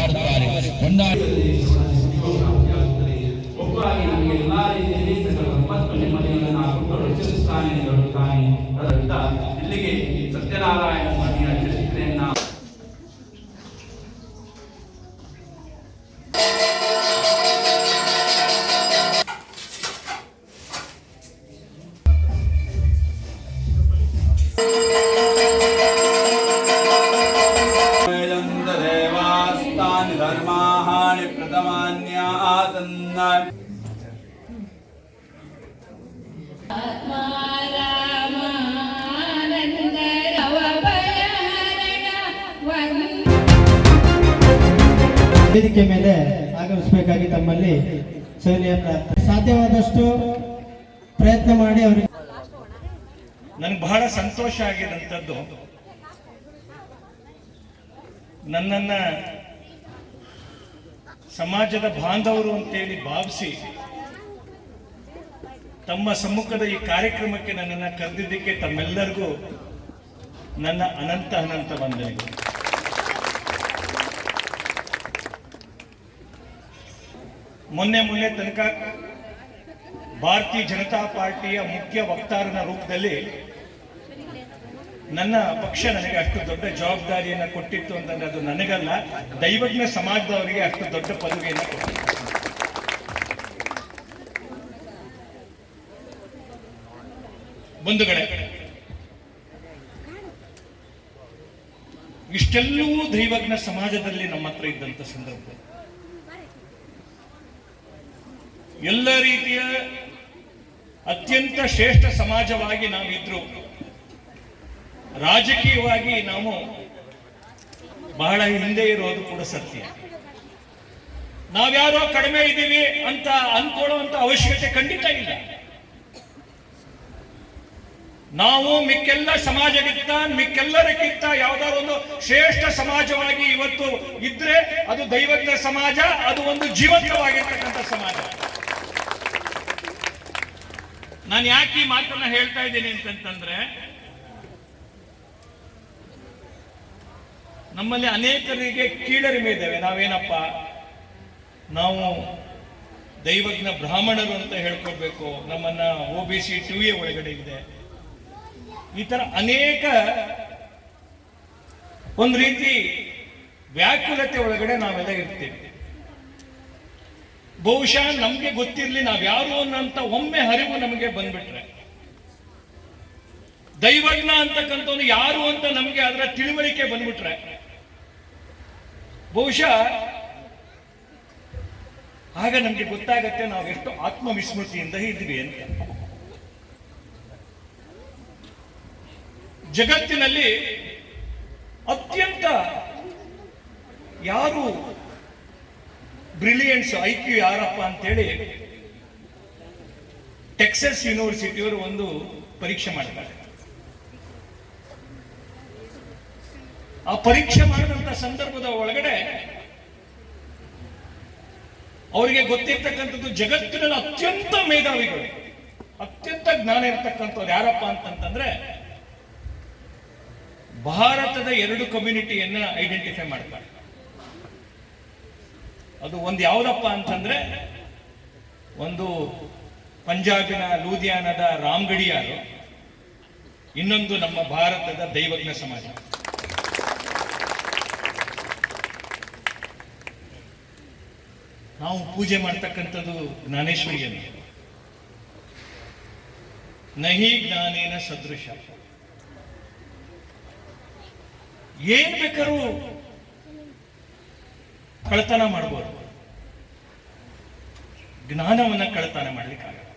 ಸಾರುತ್ತಾರೆ. ಒಬ್ಬರಾಗಿ ನಮಗೆ ಎಲ್ಲಾ ರೀತಿಯಲ್ಲಿ ಸಕಲ ಸಂಪತ್ತು ನೆಮ್ಮದಿಗಳನ್ನು ಹಾಕಿಕೊಂಡು ರಚಿಸುತ್ತಾನೆ ಎಂದು ಹೇಳುತ್ತಾನೆ. ಅದರಿಂದ ಇಲ್ಲಿಗೆ ಸತ್ಯನಾರಾಯಣ ಸ್ವಾಮಿಯ ಚರಿತ್ರೆಯನ್ನ ಧರ್ಮಾಹಾನಿ ಪ್ರಥಮಾನ್ಯ ಆಸನ್ನ ವೇದಿಕೆ ಮೇಲೆ ಆಗಮಿಸಬೇಕಾಗಿ ತಮ್ಮಲ್ಲಿ ಸಾಧ್ಯವಾದಷ್ಟು ಪ್ರಯತ್ನ ಮಾಡಿ ಅವರಿಗೆ. ನನಗೆ ಬಹಳ ಸಂತೋಷ ಆಗಿದಂಥದ್ದು, ನನ್ನನ್ನ ಸಮಾಜದ ಬಾಂಧವರು ಅಂತೇಳಿ ಭಾವಿಸಿ ತಮ್ಮ ಸಮ್ಮುಖದ ಈ ಕಾರ್ಯಕ್ರಮಕ್ಕೆ ನನ್ನನ್ನು ಕರೆದಿದ್ದಕ್ಕೆ ತಮ್ಮೆಲ್ಲರಿಗೂ ನನ್ನ ಅನಂತ ಅನಂತ ವಂದನೆಗಳು. ಮೊನ್ನೆ ತನಕ ಭಾರತೀಯ ಜನತಾ ಪಾರ್ಟಿಯ ಮುಖ್ಯ ವಕ್ತಾರನ ರೂಪದಲ್ಲಿ ನನ್ನ ಪಕ್ಷ ನನಗೆ ಅಷ್ಟು ದೊಡ್ಡ ಜವಾಬ್ದಾರಿಯನ್ನು ಕೊಟ್ಟಿತ್ತು ಅಂತಂದ್ರೆ ಅದು ನನಗಲ್ಲ, ದೈವಜ್ಞ ಸಮಾಜದವರಿಗೆ ಅಷ್ಟು ದೊಡ್ಡ ಪದವಿಯನ್ನು ಕೊಟ್ಟಿತ್ತು. ಬಂಧುಗಳೇ, ಇಷ್ಟೆಲ್ಲವೂ ದೈವಜ್ಞ ಸಮಾಜದಲ್ಲಿ ನಮ್ಮ ಹತ್ರ ಇದ್ದಂಥ ಸಂದರ್ಭ, ಎಲ್ಲ ರೀತಿಯ ಅತ್ಯಂತ ಶ್ರೇಷ್ಠ ಸಮಾಜವಾಗಿ ನಾವಿದ್ರು, ರಾಜಕೀಯವಾಗಿ ನಾವು ಬಹಳ ಹಿಂದೆ ಇರೋದು ಕೂಡ ಸತ್ಯ. ನಾವ್ಯಾರೋ ಕಡಿಮೆ ಇದ್ದೀವಿ ಅಂತ ಅನ್ಕೊಳ್ಳುವಂತ ಅವಶ್ಯಕತೆ ಖಂಡಿತ ಇಲ್ಲ. ನಾವು ಮಿಕ್ಕೆಲ್ಲರಕ್ಕಿಂತ ಯಾವ್ದಾದ್ರು ಒಂದು ಶ್ರೇಷ್ಠ ಸಮಾಜವಾಗಿ ಇವತ್ತು ಇದ್ರೆ ಅದು ದೈವಜ್ಞ ಸಮಾಜ, ಅದು ಒಂದು ಜೀವಂತವಾಗಿರ್ತಕ್ಕಂಥ ಸಮಾಜ. ನಾನು ಯಾಕೆ ಈ ಮಾತನ್ನ ಹೇಳ್ತಾ ಇದ್ದೀನಿ ಅಂತಂತಂದ್ರೆ, ನಮ್ಮಲ್ಲಿ ಅನೇಕರಿಗೆ ಕೀಳರಿಮೆ ಇದ್ದೇವೆ. ನಾವೇನಪ್ಪ, ನಾವು ದೈವಜ್ಞ ಬ್ರಾಹ್ಮಣರು ಅಂತ ಹೇಳ್ಕೊಳ್ಬೇಕು, ನಮ್ಮನ್ನ OBC 2A ಒಳಗಡೆ ಇದೆ, ಈ ತರ ಅನೇಕ ಒಂದು ರೀತಿ ವ್ಯಾಕುಲತೆ ಒಳಗಡೆ ನಾವೆಲ್ಲ ಇರ್ತೀವಿ. ಬಹುಶಃ ನಮ್ಗೆ ಗೊತ್ತಿರ್ಲಿ ನಾವ್ಯಾರು ಅನ್ನಂತ ಒಮ್ಮೆ ಅರಿವು ನಮಗೆ ಬಂದ್ಬಿಟ್ರೆ, ದೈವಜ್ಞ ಅಂತಕ್ಕಂಥವ್ನು ಯಾರು ಅಂತ ನಮಗೆ ಅದರ ತಿಳುವಳಿಕೆ ಬಂದ್ಬಿಟ್ರೆ, ಬಹುಶಃ ಆಗ ನಮ್ಗೆ ಗೊತ್ತಾಗತ್ತೆ ನಾವು ಎಷ್ಟು ಆತ್ಮವಿಸ್ಮೃತಿಯಿಂದ ಇದ್ವಿ ಅಂತ. ಜಗತ್ತಿನಲ್ಲಿ ಅತ್ಯಂತ ಯಾರು ಬ್ರಿಲಿಯಂಟ್ಸ್ IQ ಯಾರಪ್ಪ ಅಂತೇಳಿ ಟೆಕ್ಸಸ್ ಯೂನಿವರ್ಸಿಟಿಯವರು ಒಂದು ಪರೀಕ್ಷೆ ಮಾಡ್ತಾರೆ. ಆ ಪರೀಕ್ಷೆ ಮಾಡಿದಂತ ಸಂದರ್ಭದ ಒಳಗಡೆ ಅವರಿಗೆ ಗೊತ್ತಿರ್ತಕ್ಕಂಥದ್ದು, ಜಗತ್ತಿನಲ್ಲಿ ಅತ್ಯಂತ ಮೇಧಾವಿಗಳು, ಅತ್ಯಂತ ಜ್ಞಾನ ಇರತಕ್ಕಂಥವ್ರು ಯಾರಪ್ಪ ಅಂತಂತಂದ್ರೆ ಭಾರತದ 2 ಕಮ್ಯುನಿಟಿಯನ್ನ ಐಡೆಂಟಿಫೈ ಮಾಡ್ತಾರೆ. ಅದು ಒಂದು ಯಾವುದಪ್ಪ ಅಂತಂದ್ರೆ, ಒಂದು ಪಂಜಾಬಿನ ಲೂಧಿಯಾನದ ರಾಮ್ಗಢಿಯಾರು, ಇನ್ನೊಂದು ನಮ್ಮ ಭಾರತದ ದೈವಜ್ಞ ಸಮಾಜ. ನಾವು ಪೂಜೆ ಮಾಡ್ತಕ್ಕಂಥದ್ದು ಜ್ಞಾನೇಶ್ವರಿಯನ್ನು. ನಹಿ ಜ್ಞಾನೇನ ಸದೃಶ. ಏನ್ ಬೇಕಾದ್ರೂ ಕಳತನ ಮಾಡ್ಬೋದು, ಜ್ಞಾನವನ್ನ ಕಳತನ ಮಾಡ್ಲಿಕ್ಕಾಗಲ್ಲ.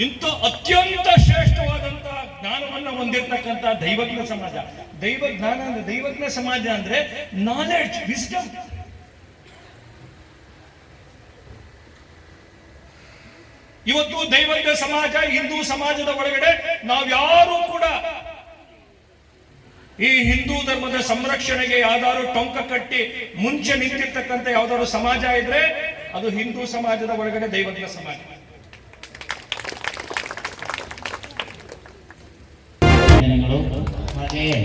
ಇಂಥ ಅತ್ಯಂತ ಶ್ರೇಷ್ಠವಾದಂತಹ ಜ್ಞಾನವನ್ನ ಹೊಂದಿರತಕ್ಕಂಥ ದೈವಜ್ಞ ಸಮಾಜ. ದೈವಜ್ಞ ಸಮಾಜ ಅಂದ್ರೆ ನಾಲೆಡ್ಜ್, ವಿಸ್ಡಮ್. ಇವತ್ತು ದೈವಜ್ಞ ಸಮಾಜ, ಹಿಂದೂ ಸಮಾಜದ ಒಳಗಡೆ ನಾವ್ಯಾರೂ ಕೂಡ ಈ ಹಿಂದೂ ಧರ್ಮದ ಸಂರಕ್ಷಣೆಗೆ ಯಾವ್ದಾದ್ರು ಟೊಂಕ ಕಟ್ಟಿ ಮುಂಚೆ ನಿಂತಿರ್ತಕ್ಕಂಥ ಯಾವ್ದಾದ್ರು ಸಮಾಜ ಇದ್ರೆ ಅದು ಹಿಂದೂ ಸಮಾಜದ ಒಳಗಡೆ ದೈವಜ್ಞ ಸಮಾಜ. ಹಾಗೆಯೇ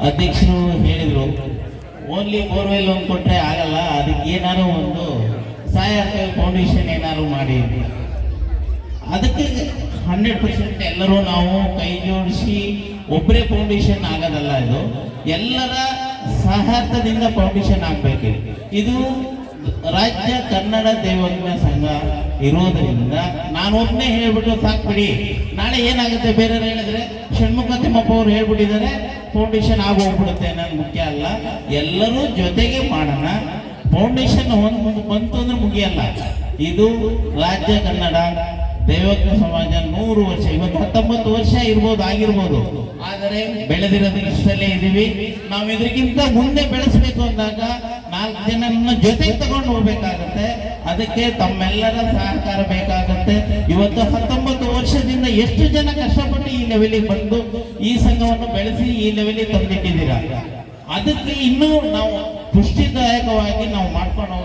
ಅಧ್ಯಕ್ಷರು ಹೇಳಿದರು, ಓನ್ಲಿ ಬೋರ್ವೆಲ್ ಒಂದು ಕೊಟ್ಟರೆ ಆಗಲ್ಲ, ಅದಕ್ಕೆ ಏನಾದ್ರು ಒಂದು ಸಹಾಯಕ ಫೌಂಡೇಶನ್ ಏನಾದ್ರು ಮಾಡಿ. ಅದಕ್ಕೆ 100% ಎಲ್ಲರೂ ನಾವು ಕೈ ಜೋಡಿಸಿ ಒಬ್ಬರೇ ಫೌಂಡೇಶನ್ ಆಗೋದಲ್ಲ, ಇದು ಎಲ್ಲರ ಸಹಾಯದಿಂದ ಫೌಂಡೇಶನ್ ಆಗಬೇಕು. ಇದು ರಾಜ್ಯ ಕನ್ನಡ ದೈವಜ್ಞ ಸಂಘ ಇರೋದರಿಂದ ನಾನು ಒಬ್ಬನೇ ಹೇಳ್ಬಿಟ್ಟು ಸಾಕ್ಬಿಡಿ, ನಾಳೆ ಏನಾಗುತ್ತೆ ಬೇರೆ ಹೇಳಿದ್ರೆ ಷಣ್ಮುಖ ತಿಮ್ಮಪ್ಪ ಅವ್ರು ಹೇಳ್ಬಿಟ್ಟಿದ್ದಾರೆ ಫೌಂಡೇಶನ್ ಆಗೋಗ್ಬಿಡುತ್ತೆ ಅನ್ನೋದು ಮುಖ್ಯ ಅಲ್ಲ. ಎಲ್ಲರೂ ಜೊತೆಗೆ ಮಾಡೋಣ. ಫೌಂಡೇಶನ್ ಬಂತು ಅಂದ್ರೆ ಮುಗಿಯಲ್ಲ. ಇದು ರಾಜ್ಯ ಕನ್ನಡ ದೈವಜ್ಞ ಸಮಾಜ 100 ವರ್ಷ, ಇವತ್ತು 19 ವರ್ಷ ಇರ್ಬೋದು, ಆಗಿರ್ಬೋದು, ಆದರೆ ಬೆಳೆದಿರೋದು ಇಷ್ಟಲ್ಲೇ ಇದೀವಿ. ನಾವು ಇದಕ್ಕಿಂತ ಮುಂದೆ ಬೆಳೆಸಬೇಕು ಅಂದಾಗ 4 ಜನರನ್ನ ಜೊತೆಗೆ ತಗೊಂಡು ಹೋಗ್ಬೇಕಾಗತ್ತೆ. ಅದಕ್ಕೆ ತಮ್ಮೆಲ್ಲರ ಸಹಕಾರ ಬೇಕಾಗತ್ತೆ. ಇವತ್ತು 19 ವರ್ಷದಿಂದ ಎಷ್ಟು ಜನ ಕಷ್ಟಪಟ್ಟು ಈ ಲೆವೆಲಿಗೆ ಬಂದು ಈ ಸಂಘವನ್ನು ಬೆಳೆಸಿ ಈ ಲೆವೆಲಿಗೆ ತಂದಿಟ್ಟಿದ್ದೀರಾ. ಅದಕ್ಕೆ ಇನ್ನೂ ನಾವು ಪುಷ್ಟಿದಾಯಕವಾಗಿ ನಾವು ಮಾಡ್ಕೊಂಡು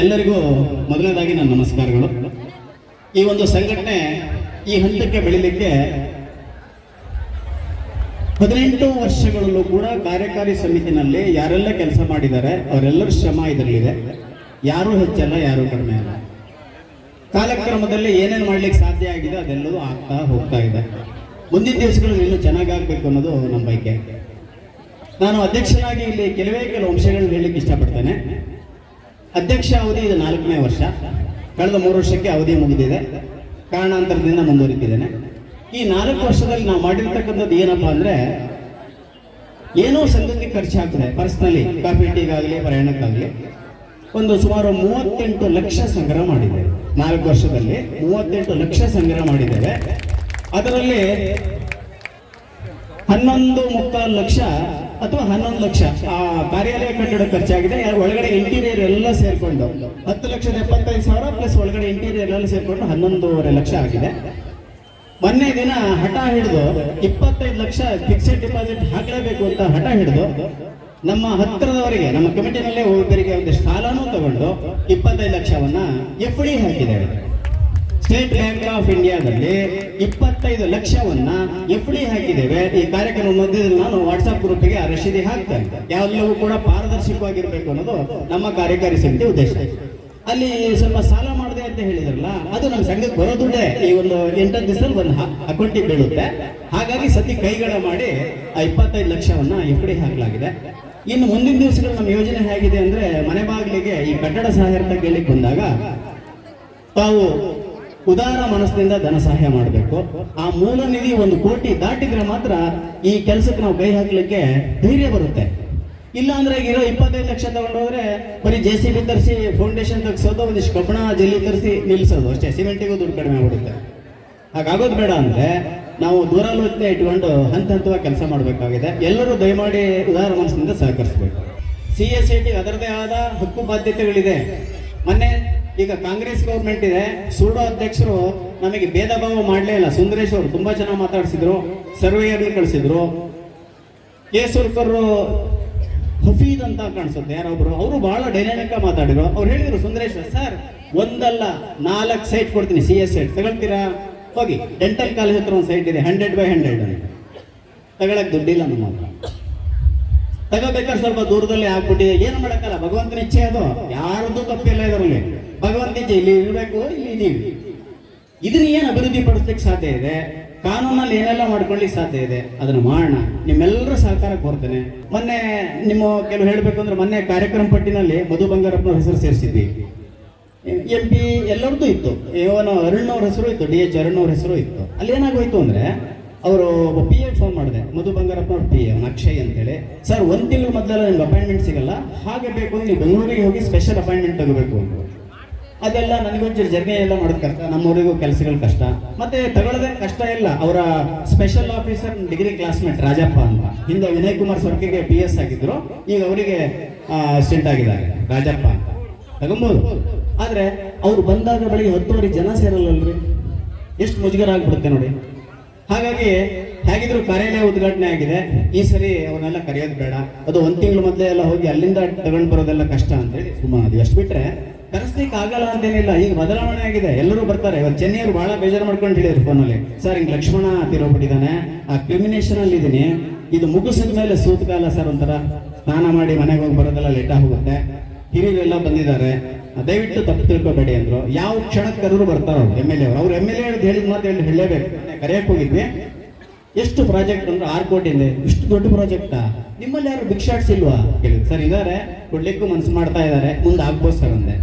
ಎಲ್ಲರಿಗೂ ಮೊದಲನೇದಾಗಿ ನನ್ನ ನಮಸ್ಕಾರಗಳು. ಈ ಒಂದು ಸಂಘಟನೆ ಈ ಹಂತಕ್ಕೆ ಬೆಳಿಲಿಕ್ಕೆ 18 ವರ್ಷಗಳಲ್ಲೂ ಕೂಡ ಕಾರ್ಯಕಾರಿ ಸಮಿತಿನಲ್ಲಿ ಯಾರೆಲ್ಲ ಕೆಲಸ ಮಾಡಿದ್ದಾರೆ ಅವರೆಲ್ಲರ ಶ್ರಮ ಇದರಲ್ಲಿದೆ. ಯಾರೂ ಹೆಚ್ಚಲ್ಲ, ಯಾರೂ ಕಡಿಮೆ ಅಲ್ಲ. ಕಾಲಕ್ರಮದಲ್ಲಿ ಏನೇನು ಮಾಡ್ಲಿಕ್ಕೆ ಸಾಧ್ಯ ಆಗಿದೆ ಅದೆಲ್ಲವೂ ಆಗ್ತಾ ಹೋಗ್ತಾ ಇದೆ. ಮುಂದಿನ ದಿವಸಗಳಲ್ಲಿ ಇನ್ನೂ ಚೆನ್ನಾಗಾಗಬೇಕು ಅನ್ನೋದು ನಮ್ಮ ಬಯಕೆ. ನಾನು ಅಧ್ಯಕ್ಷನಾಗಿ ಇಲ್ಲಿ ಕೆಲವು ಅಂಶಗಳನ್ನ ಹೇಳಲಿಕ್ಕೆ ಇಷ್ಟಪಡ್ತೇನೆ. ಅಧ್ಯಕ್ಷ ಅವಧಿ ಇದು 4ನೇ ವರ್ಷ. ಕಳೆದ 3 ವರ್ಷಕ್ಕೆ ಅವಧಿ ಮುಗಿದಿದೆ, ಕಾರಣಾಂತರದಿಂದ ಮುಂದುವರಿತಿದ್ದೇನೆ. ಈ 4 ವರ್ಷದಲ್ಲಿ ನಾವು ಮಾಡಿರ್ತಕ್ಕಂಥದ್ದು ಏನಪ್ಪ ಅಂದ್ರೆ, ಏನೋ ಸಂಘಕ್ಕೆ ಖರ್ಚಾಗ್ತದೆ ಪರ್ಸನಲಿ, ಕಾಫಿ ಟೀಗಾಗಲಿ ಪ್ರಯಾಣಕ್ಕಾಗಲಿ ಒಂದು ಸುಮಾರು 38 ಲಕ್ಷ ಸಂಗ್ರಹ ಮಾಡಿದ್ದೇವೆ. 4 ವರ್ಷದಲ್ಲಿ 38 ಲಕ್ಷ ಸಂಗ್ರಹ ಮಾಡಿದ್ದೇವೆ. ಅದರಲ್ಲಿ 11.25 ಲಕ್ಷ ಅಥವಾ 11 ಲಕ್ಷ ಆ ಕಾರ್ಯಾಲಯ ಕಟ್ಟಡ ಖರ್ಚಾಗಿದೆ. ಒಳಗಡೆ ಇಂಟೀರಿಯರ್ ಎಲ್ಲ ಸೇರ್ಕೊಂಡು 10,75,000 ಪ್ಲಸ್ ಒಳಗಡೆ ಇಂಟೀರಿಯರ್ ಎಲ್ಲ ಸೇರ್ಕೊಂಡು 11.5 ಲಕ್ಷ ಆಗಿದೆ. ಮೊನ್ನೆ ದಿನ ಹಠ ಹಿಡಿದು 25 ಲಕ್ಷ ಫಿಕ್ಸೆಡ್ ಡಿಪಾಸಿಟ್ ಹಾಕಲೇಬೇಕು ಅಂತ ಹಠ ಹಿಡಿದು ನಮ್ಮ ಹತ್ತಿರದವರಿಗೆ, ನಮ್ಮ ಕಮಿಟಿನಲ್ಲೇ ಒಬ್ಬರಿಗೆ ಒಂದಿಷ್ಟು ಸಾಲನೂ ತಗೊಂಡು 25 ಲಕ್ಷವನ್ನ FD ಹಾಕಿದ್ದೇವೆ. ಸ್ಟೇಟ್ ಬ್ಯಾಂಕ್ ಆಫ್ ಇಂಡಿಯಾದಲ್ಲಿ 25 ಲಕ್ಷವನ್ನ FD ಹಾಕಿದ್ದೇವೆ. ಈ ಕಾರ್ಯಕ್ರಮ ಮಧ್ಯದಲ್ಲಿ ನಾನು ವಾಟ್ಸ್ಆಪ್ ಗ್ರೂಪ್ಗೆ ಆ ರಶೀದಿ ಹಾಕ್ತೇನೆ. ಯಾವೆಲ್ಲವೂ ಕೂಡ ಪಾರದರ್ಶಕವಾಗಿರ್ಬೇಕು ಅನ್ನೋದು ನಮ್ಮ ಕಾರ್ಯಕಾರಿ ಸಮಿತಿ ಉದ್ದೇಶ. ಅಲ್ಲಿ ಸ್ವಲ್ಪ ಸಾಲ ಮಾಡಿದೆ ಅಂತ ಹೇಳಿದ್ರಲ್ಲ, ಅದು ನಮ್ಮ ಸಂಘಕ್ಕೆ ಬರೋ ದುಡ್ಡೇ ಈ ಒಂದು 8 ದಿವಸದಲ್ಲಿ ಒಂದು ಅಕೌಂಟಿಗೆ ಬೀಳುತ್ತೆ. ಹಾಗಾಗಿ ಸತಿ ಕೈಗಡ ಮಾಡಿ ಆ 25 ಲಕ್ಷವನ್ನ FD ಹಾಕಲಾಗಿದೆ. ಇನ್ನು ಮುಂದಿನ ದಿವಸಗಳು ನಮ್ಮ ಯೋಜನೆ ಹೇಗಿದೆ ಅಂದ್ರೆ, ಮನೆ ಬಾಗಿಲಿಗೆ ಈ ಕಟ್ಟಡ ಸಹಾಯಕ ಕೇಳಿಕ್ ಬಂದಾಗ ತಾವು ಉದಾರ ಮನಸ್ಸಿನಿಂದ ಧನ ಸಹಾಯ ಮಾಡಬೇಕು. ಆ ಮೂಲ ನಿಧಿ 1 ಕೋಟಿ ದಾಟಿದ್ರೆ ಮಾತ್ರ ಈ ಕೆಲಸಕ್ಕೆ ನಾವು ಕೈ ಹಾಕ್ಲಿಕ್ಕೆ ಧೈರ್ಯ ಬರುತ್ತೆ. ಇಲ್ಲ ಅಂದ್ರೆ ಇರೋ 25 ಲಕ್ಷ ತಗೊಂಡೋದ್ರೆ ಬರೀ JCB ತರಿಸಿ ಫೌಂಡೇಶನ್ ತೆಗ್ಸೋದು, ಒಂದಿಷ್ಟು ಕಬ್ಬಣ ಜಲ್ಲಿ ತರಿಸಿ ನಿಲ್ಲಿಸೋದು ಅಷ್ಟೇ, ಸಿಮೆಂಟಿಗೂ ದುಡ್ಡು ಕಡಿಮೆ ಆಗ್ಬಿಡುತ್ತೆ. ಹಾಗಾಗೋದು ಬೇಡ ಅಂದ್ರೆ ನಾವು ದೂರಾಲೋಚನೆ ಇಟ್ಕೊಂಡು ಹಂತವಾಗಿ ಕೆಲಸ ಮಾಡಬೇಕಾಗಿದೆ. ಎಲ್ಲರೂ ದಯಮಾಡಿ ಉದಾರ ಮನಸ್ಸಿನಿಂದ ಸಹಕರಿಸಬೇಕು. CSIT ಅದರದೇ ಆದ ಹಕ್ಕು ಬಾಧ್ಯತೆಗಳಿದೆ. ಮೊನ್ನೆ ಈಗ ಕಾಂಗ್ರೆಸ್ ಗೌರ್ಮೆಂಟ್ ಇದೆ, ಸೂಡೋ ಅಧ್ಯಕ್ಷರು ನಮಗೆ ಭೇದ ಭಾವ ಮಾಡಲೇ ಇಲ್ಲ. ಸುಂದರೇಶ್ ಅವರು ತುಂಬಾ ಚೆನ್ನಾಗಿ ಮಾತಾಡಿಸಿದ್ರು, ಸರ್ವೇಯರ್ನ ಕಳಿಸಿದ್ರು. ಕೇಸೂರ್ಕರ್ ಹಫೀದ್ ಅಂತ ಕಾಣಿಸುತ್ತೆ ಯಾರೊಬ್ರು, ಅವರು ಬಹಳ ಡೈನಾಮಿಕ್ ಆಗಿ ಮಾತಾಡಿದ್ರು. ಅವ್ರು ಹೇಳಿದ್ರು, ಸುಂದರೇಶ್ ಸರ್ ಒಂದಲ್ಲ 4 ಸೈಟ್ ಕೊಡ್ತೀನಿ, CS ಸೈಟ್ ತಗೊಳ್ತೀರಾ? ಹೋಗಿ ಡೆಂಟಲ್ ಕಾಲೇಜ್ ಹತ್ರ ಒಂದು ಸೈಟ್ ಇದೆ 100/100 ಅಂತ. ತಗೊಳಕ್ ದುಡ್ಡಿಲ್ಲ ನಮ್ಮ ಹತ್ರ. ತಗೋಬೇಕಾದ್ರೆ ಸ್ವಲ್ಪ ದೂರದಲ್ಲಿ ಆಗ್ಬಿಟ್ಟಿದೆ, ಏನು ಮಾಡಕ್ಕಲ್ಲ, ಭಗವಂತನ ಇಚ್ಛೆ ಅದು, ಯಾರದ್ದು ತಪ್ಪಿಲ್ಲ ಇದರಲ್ಲಿ. ಭಗವಂತ ಇಚ್ಛೆ, ಇಲ್ಲಿ ಇರಬೇಕು, ಇಲ್ಲಿ ಇದೀವಿ. ಇದನ್ನ ಏನು ಅಭಿವೃದ್ಧಿ ಪಡಿಸ್ಲಿಕ್ಕೆ ಸಾಧ್ಯ ಇದೆ, ಕಾನೂನಲ್ಲಿ ಏನೆಲ್ಲ ಮಾಡ್ಕೊಳ್ಳಿಕ್ಕೆ ಸಾಧ್ಯ ಇದೆ, ಅದನ್ನು ಮಾಡೋಣ. ನಿಮ್ಮೆಲ್ಲರ ಸಹಕಾರ ಕೋರ್ತೇನೆ. ಮೊನ್ನೆ ನಿಮ್ಮ ಕೆಲವು ಹೇಳಬೇಕು ಅಂದ್ರೆ, ಮೊನ್ನೆ ಕಾರ್ಯಕ್ರಮ ಪಟ್ಟಿನಲ್ಲಿ ಮಧು ಬಂಗಾರಪ್ಪನವ್ರ ಹೆಸರು ಸೇರಿಸಿದ್ವಿ. MP ಎಲ್ಲರದ್ದು ಇತ್ತು, ಇವನು ಅರುಣ್ ಅವ್ರ ಹೆಸರು ಇತ್ತು, DH ಅರುಣ್ ಅವ್ರ ಹೆಸರು ಇತ್ತು. ಅಲ್ಲಿ ಏನಾಗೋಯ್ತು ಅಂದ್ರೆ, ಅವರು PA ಫೋನ್ ಮಾಡಿದೆ, ಮಧು ಬಂಗಾರಪ್ಪನವ್ರ PA ಅಕ್ಷಯ್ ಅಂತೇಳಿ, ಸರ್ 1 ತಿಂಗಳು ಮೊದಲೆಲ್ಲ ನಿಮ್ಗೆ ಅಪಾಯಿಂಟ್ಮೆಂಟ್ ಸಿಗಲ್ಲ, ಹಾಗೆ ಬೇಕು ಅಂದ್ರೆ ನೀವು ಬೆಂಗಳೂರಿಗೆ ಹೋಗಿ ಸ್ಪೆಷಲ್ ಅಪಾಯಿಂಟ್ಮೆಂಟ್ ತಗೋಬೇಕು ಅಂತ. ಅದೆಲ್ಲ ನನಗೊಂಚೂರು ಜರ್ನಿ ಎಲ್ಲ ಮಾಡೋದು ಕಷ್ಟ, ನಮ್ಮೂರಿಗೂ ಕೆಲಸಗಳು ಕಷ್ಟ, ಮತ್ತೆ ತಗೊಳ್ಳೋದೇ ಕಷ್ಟ ಇಲ್ಲ. ಅವರ special officer degree classmate Rajappa ಅಂತ, ಹಿಂದೆ ವಿನಯ್ ಕುಮಾರ್ ಸರ್ಕಿಗೆ PS ಆಗಿದ್ರು, ಈಗ ಅವರಿಗೆ ಅಸಿಸ್ಟೆಂಟ್ ಆಗಿದ್ದಾರೆ ರಾಜಪ್ಪ ಅಂತ, ತಗೊಂಬೋದು. ಆದ್ರೆ ಅವ್ರು ಬಂದಾಗ ಬೆಳಿಗ್ಗೆ 10 ಜನ ಸೇರಲ್ಲಲ್ರಿ, ಎಷ್ಟು ಮುಜುಗರ ಆಗ್ಬಿಡುತ್ತೆ ನೋಡಿ. ಹಾಗಾಗಿ ಹೇಗಿದ್ರು ಕಾರ್ಯಾಲಯ ಉದ್ಘಾಟನೆ ಆಗಿದೆ, ಈ ಸರಿ ಅವನ್ನೆಲ್ಲ ಕರೆಯೋದು ಬೇಡ, ಅದು 1 ತಿಂಗಳು ಮೊದಲೇ ಎಲ್ಲ ಹೋಗಿ ಅಲ್ಲಿಂದ ತಗೊಂಡು ಬರೋದೆಲ್ಲ ಕಷ್ಟ ಅಂತೇಳಿ ಸುಮ್ಮನೆ ಅದು. ಎಷ್ಟು ಬಿಟ್ರೆ ಕರೆಸ್ಲಿಕ್ಕೆ ಆಗಲ್ಲ ಅಂತೇನಿಲ್ಲ. ಈಗ ಬದಲಾವಣೆ ಆಗಿದೆ, ಎಲ್ಲರೂ ಬರ್ತಾರೆ. ಇವತ್ತು ಚೆನ್ನೈಯವರು ಬಹಳ ಬೇಜಾರು ಮಾಡ್ಕೊಂಡು ಹೇಳಿದ್ರು ಫೋನಲ್ಲಿ, ಸರ್ ಹಿಂಗೆ ಲಕ್ಷ್ಮಣ ತಿರೋಗ್ಬಿಟ್ಟಿದ್ದಾನೆ, ಆ ಕ್ರಿಮಿನೇಷನ್ ಅಲ್ಲಿ ಇದ್ದೀನಿ, ಇದು ಮುಗಿಸಿದ ಮೇಲೆ ಸೂತಕಾಲ ಸರ್, ಒಂಥರ ಸ್ನಾನ ಮಾಡಿ ಮನೆಗೆ ಹೋಗಿ ಬರೋದೆಲ್ಲ ಲೇಟ್ ಆಗೋಗುತ್ತೆ, ಹಿರಿಯರೆಲ್ಲ ಬಂದಿದ್ದಾರೆ, ದಯವಿಟ್ಟು ತಪ್ಪು ತಿಳ್ಕೊಬೇಡಿ ಅಂದ್ರು. ಯಾವ ಕ್ಷಣಕ್ಕೆ ಕರೆದ್ರು ಬರ್ತಾರೆ ಅವ್ರು ಎಮ್ ಎಲ್ ಎ ಅವ್ರು ಎಮ್ ಎಲ್ ಎ ಹೇಳಿದ ಮಾತು ಹೇಳಲೇಬೇಕು. ಕರೆಯಕ್ಕೆ ಹೋಗಿದ್ವಿ, ಎಷ್ಟು ಪ್ರಾಜೆಕ್ಟ್ ಅಂದ್ರೆ 6 ಕೋಟಿ ಇದೆ, ಇಷ್ಟು ದೊಡ್ಡ ಪ್ರಾಜೆಕ್ಟಾ, ನಿಮ್ಮಲ್ಲಿ ಯಾರು ಬಿಗ್ ಶಾಟ್ಸ್ ಇಲ್ವಾ ಕೇಳಿದ್ರು. ಸರ್ ಇದಾರೆ, ಕೊಡ್ಲಿಕ್ಕೂ ಮನಸ್ಸು ಮಾಡ್ತಾ ಇದ್ದಾರೆ, ಮುಂದೆ ಆಗ್ಬೋದು ಸರ್ ಅಂದೆ.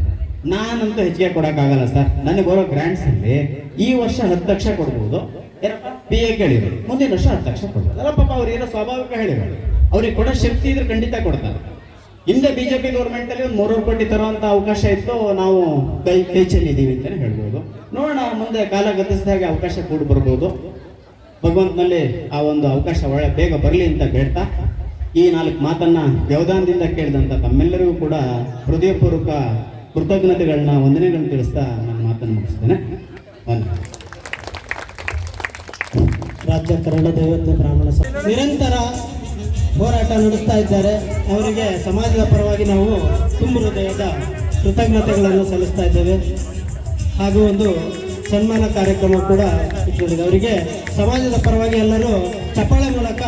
ನಾನಂತೂ ಹೆಚ್ಚಿಗೆ ಕೊಡೋಕ್ಕಾಗಲ್ಲ ಸರ್, ನನಗೆ ಬರೋ ಗ್ರಾಂಟ್ಸ್ ಅಲ್ಲಿ ಈ ವರ್ಷ 10 ಲಕ್ಷ ಕೊಡ್ಬೋದು, ಏನಪ್ಪ ಪಿ ಎ ಕೇಳಿದ್ರು, ಮುಂದಿನ ವರ್ಷ 10 ಲಕ್ಷ ಕೊಡ್ಬೋದು. ಅಲ್ಲ ಪಾಪ ಅವ್ರು ಏನೋ ಸ್ವಾಭಾವಿಕ ಹೇಳಿದ್ರು, ಅವ್ರಿಗೆ ಕೊಡೋ ಶಕ್ತಿ ಇದ್ರೆ ಖಂಡಿತ ಕೊಡ್ತಾರೆ. ಹಿಂದೆ ಬಿಜೆಪಿ ಗೌರ್ಮೆಂಟ್ ಅಲ್ಲಿ ಒಂದು 300 ಕೋಟಿ ತರುವಂತ ಅವಕಾಶ ಇತ್ತು, ನಾವು ಕೈ ಚೆಲ್ಲಿದ್ದೀವಿ ಅಂತಾನೆ ಹೇಳ್ಬೋದು. ನೋಡೋಣ ಮುಂದೆ ಕಾಲ ಗತಿಸಿದಾಗ ಅವಕಾಶ ಕೂಡ ಬರ್ಬೋದು. ಭಗವಂತನಲ್ಲಿ ಆ ಒಂದು ಅವಕಾಶ ಬೇಗ ಬರಲಿ ಅಂತ ಬೇಡ್ತಾ, ಈ 4 ಮಾತನ್ನ ವ್ಯವಧಾನದಿಂದ ಕೇಳಿದಂತ ತಮ್ಮೆಲ್ಲರಿಗೂ ಕೂಡ ಹೃದಯಪೂರ್ವಕ ಕೃತಜ್ಞತೆಗಳನ್ನ, ವಂದನೆಗಳನ್ನ ತಿಳಿಸ್ತಾ ನನ್ನ ಮಾತನ್ನು ಮುಗಿಸ್ತೇನೆ. ರಾಜ್ಯ ಕನ್ನಡ ದೈವಜ್ಞ ಬ್ರಾಹ್ಮಣ ಸಭಾ ನಿರಂತರ ಹೋರಾಟ ನಡೆಸ್ತಾ ಇದ್ದಾರೆ. ಅವರಿಗೆ ಸಮಾಜದ ಪರವಾಗಿ ನಾವು ತುಂಬ ಹೃದಯದ ಕೃತಜ್ಞತೆಗಳನ್ನು ಸಲ್ಲಿಸ್ತಾ ಇದ್ದೇವೆ. ಹಾಗೂ ಒಂದು ಸನ್ಮಾನ ಕಾರ್ಯಕ್ರಮ ಕೂಡ ಇಟ್ಕೊಂಡಿದೆ. ಅವರಿಗೆ ಸಮಾಜದ ಪರವಾಗಿ ಎಲ್ಲರೂ ಚಪ್ಪಾಳೆ ಮೂಲಕ